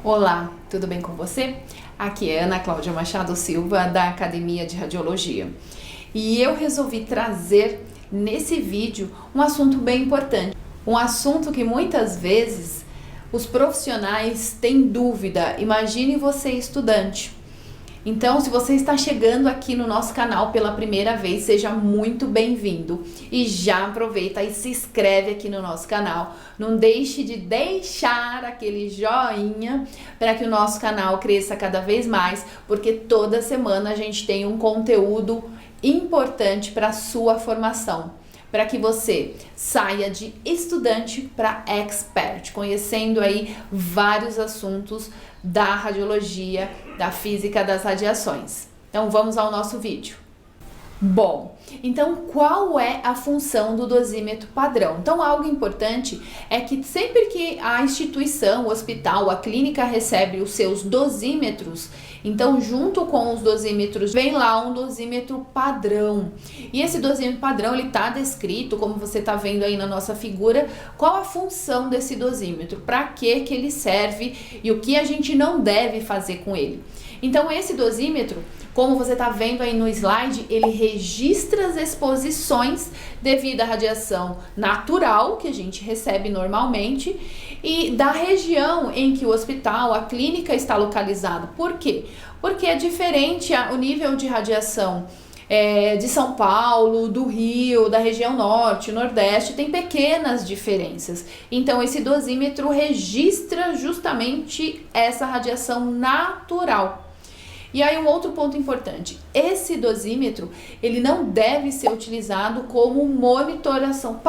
Olá, tudo bem com você? Aqui é Ana Cláudia Machado Silva, da Academia de Radiologia. E eu resolvi trazer nesse vídeo um assunto bem importante. Um assunto que muitas vezes os profissionais têm dúvida. Imagine você estudante. Então, se você está chegando aqui no nosso canal pela primeira vez, seja muito bem-vindo. E já aproveita e se inscreve aqui no nosso canal. Não deixe de deixar aquele joinha para que o nosso canal cresça cada vez mais, porque toda semana a gente tem um conteúdo importante para a sua formação, para que você saia de estudante para expert, conhecendo aí vários assuntos da radiologia, da física das radiações. Então vamos ao nosso vídeo. Bom, então qual é a função do dosímetro padrão? Então algo importante é que sempre que a instituição, o hospital, a clínica recebe os seus dosímetros, então junto com os dosímetros vem lá um dosímetro padrão. E esse dosímetro padrão, ele tá descrito, como você tá vendo aí na nossa figura, qual a função desse dosímetro, para que ele serve e o que a gente não deve fazer com ele. Então esse dosímetro, como você está vendo aí no slide, ele registra as exposições devido à radiação natural que a gente recebe normalmente e da região em que o hospital, a clínica está localizado. Por quê? Porque é diferente o nível de radiação de São Paulo, do Rio, da região norte, nordeste, tem pequenas diferenças. Então esse dosímetro registra justamente essa radiação natural. E aí um outro ponto importante, esse dosímetro, ele não deve ser utilizado como monitoração,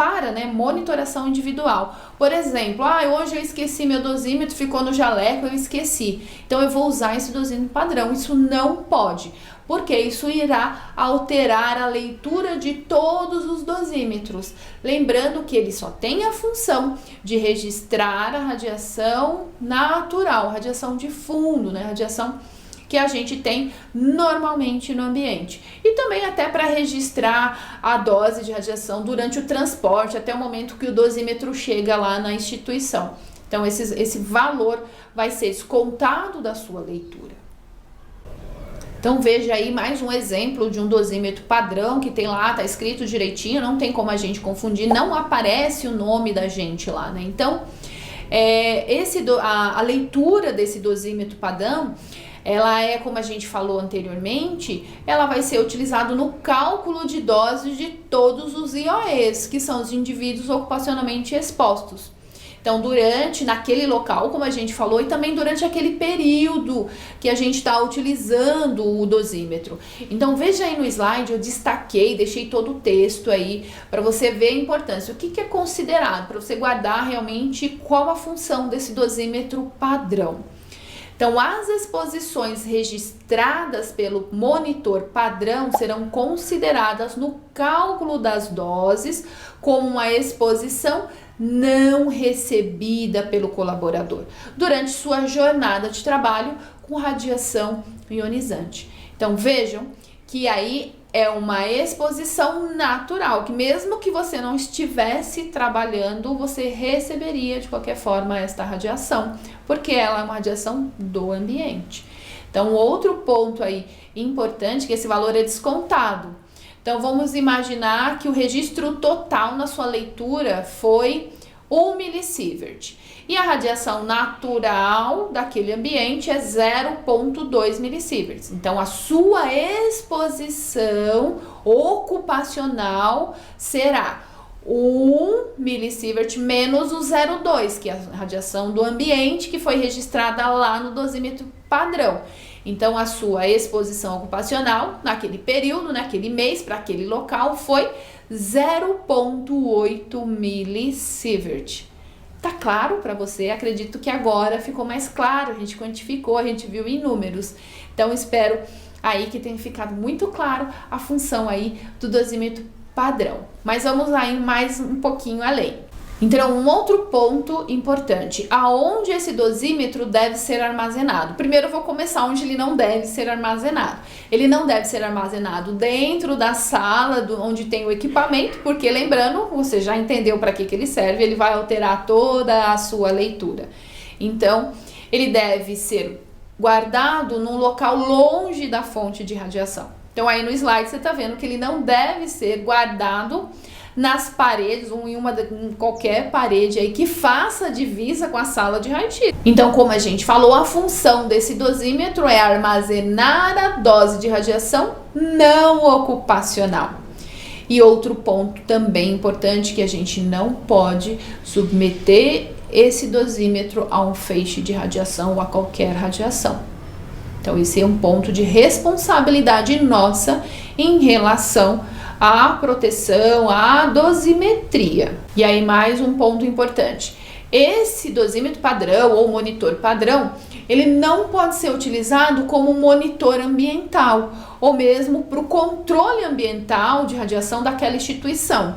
monitoração individual. Por exemplo, hoje eu esqueci meu dosímetro, ficou no jaleco, eu esqueci. Então eu vou usar esse dosímetro padrão, isso não pode, porque isso irá alterar a leitura de todos os dosímetros. Lembrando que ele só tem a função de registrar a radiação natural, radiação de fundo, radiação que a gente tem normalmente no ambiente. E também até para registrar a dose de radiação durante o transporte, até o momento que o dosímetro chega lá na instituição. Então esse valor vai ser descontado da sua leitura. Então veja aí mais um exemplo de um dosímetro padrão que tem lá, tá escrito direitinho, não tem como a gente confundir, não aparece o nome da gente lá, né? Então a leitura desse dosímetro padrão, ela é, como a gente falou anteriormente, ela vai ser utilizada no cálculo de doses de todos os IOEs, que são os indivíduos ocupacionalmente expostos. Então, naquele local, como a gente falou, e também durante aquele período que a gente está utilizando o dosímetro. Então, veja aí no slide, eu destaquei, deixei todo o texto aí, para você ver a importância. O que é considerado, para você guardar realmente qual a função desse dosímetro padrão. Então, as exposições registradas pelo monitor padrão serão consideradas no cálculo das doses como uma exposição não recebida pelo colaborador durante sua jornada de trabalho com radiação ionizante. Então, vejam que aí é uma exposição natural, que mesmo que você não estivesse trabalhando, você receberia de qualquer forma esta radiação, porque ela é uma radiação do ambiente. Então, outro ponto aí importante, que esse valor é descontado. Então, vamos imaginar que o registro total na sua leitura foi 1 milisievert. E a radiação natural daquele ambiente é 0,2 milisievert. Então, a sua exposição ocupacional será 1 milisievert menos o 0,2, que é a radiação do ambiente que foi registrada lá no dosímetro padrão. Então, a sua exposição ocupacional naquele período, naquele mês, para aquele local, foi 0,8 milisievert. Tá claro para você? Acredito que agora ficou mais claro, a gente quantificou, a gente viu em números. Então, espero aí que tenha ficado muito claro a função aí do dosímetro padrão. Mas vamos aí mais um pouquinho além. Então, um outro ponto importante, aonde esse dosímetro deve ser armazenado? Primeiro eu vou começar onde ele não deve ser armazenado. Ele não deve ser armazenado dentro da sala onde tem o equipamento, porque lembrando, você já entendeu para que ele serve, ele vai alterar toda a sua leitura. Então, ele deve ser guardado num local longe da fonte de radiação. Então aí no slide você está vendo que ele não deve ser guardado nas paredes ou em qualquer parede aí que faça divisa com a sala de raio-x. Então, como a gente falou, a função desse dosímetro é armazenar a dose de radiação não ocupacional. E outro ponto também importante, que a gente não pode submeter esse dosímetro a um feixe de radiação ou a qualquer radiação. Então, esse é um ponto de responsabilidade nossa em relação à proteção, à dosimetria. E aí, mais um ponto importante. Esse dosímetro padrão ou monitor padrão, ele não pode ser utilizado como monitor ambiental ou mesmo para o controle ambiental de radiação daquela instituição.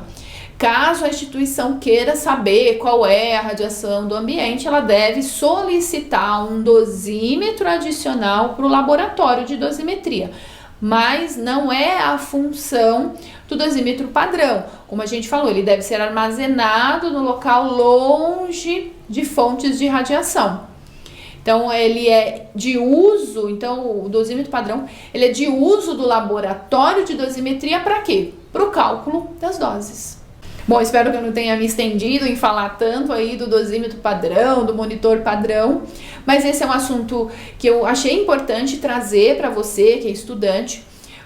Caso a instituição queira saber qual é a radiação do ambiente, ela deve solicitar um dosímetro adicional para o laboratório de dosimetria. Mas não é a função do dosímetro padrão. Como a gente falou, ele deve ser armazenado no local longe de fontes de radiação. Então, ele é de uso, então o dosímetro padrão, ele é de uso do laboratório de dosimetria para quê? Para o cálculo das doses. Bom, espero que eu não tenha me estendido em falar tanto aí do dosímetro padrão, do monitor padrão, mas esse é um assunto que eu achei importante trazer para você que é estudante,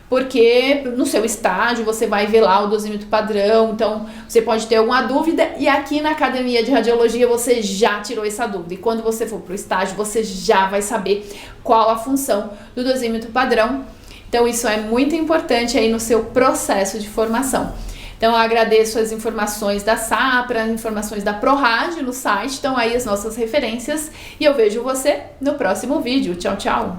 porque no seu estágio você vai ver lá o dosímetro padrão, então você pode ter alguma dúvida e aqui na Academia de Radiologia você já tirou essa dúvida. E quando você for para o estágio você já vai saber qual a função do dosímetro padrão. Então isso é muito importante aí no seu processo de formação. Então eu agradeço as informações da Sapra, as informações da ProRádio no site, estão aí as nossas referências e eu vejo você no próximo vídeo. Tchau, tchau!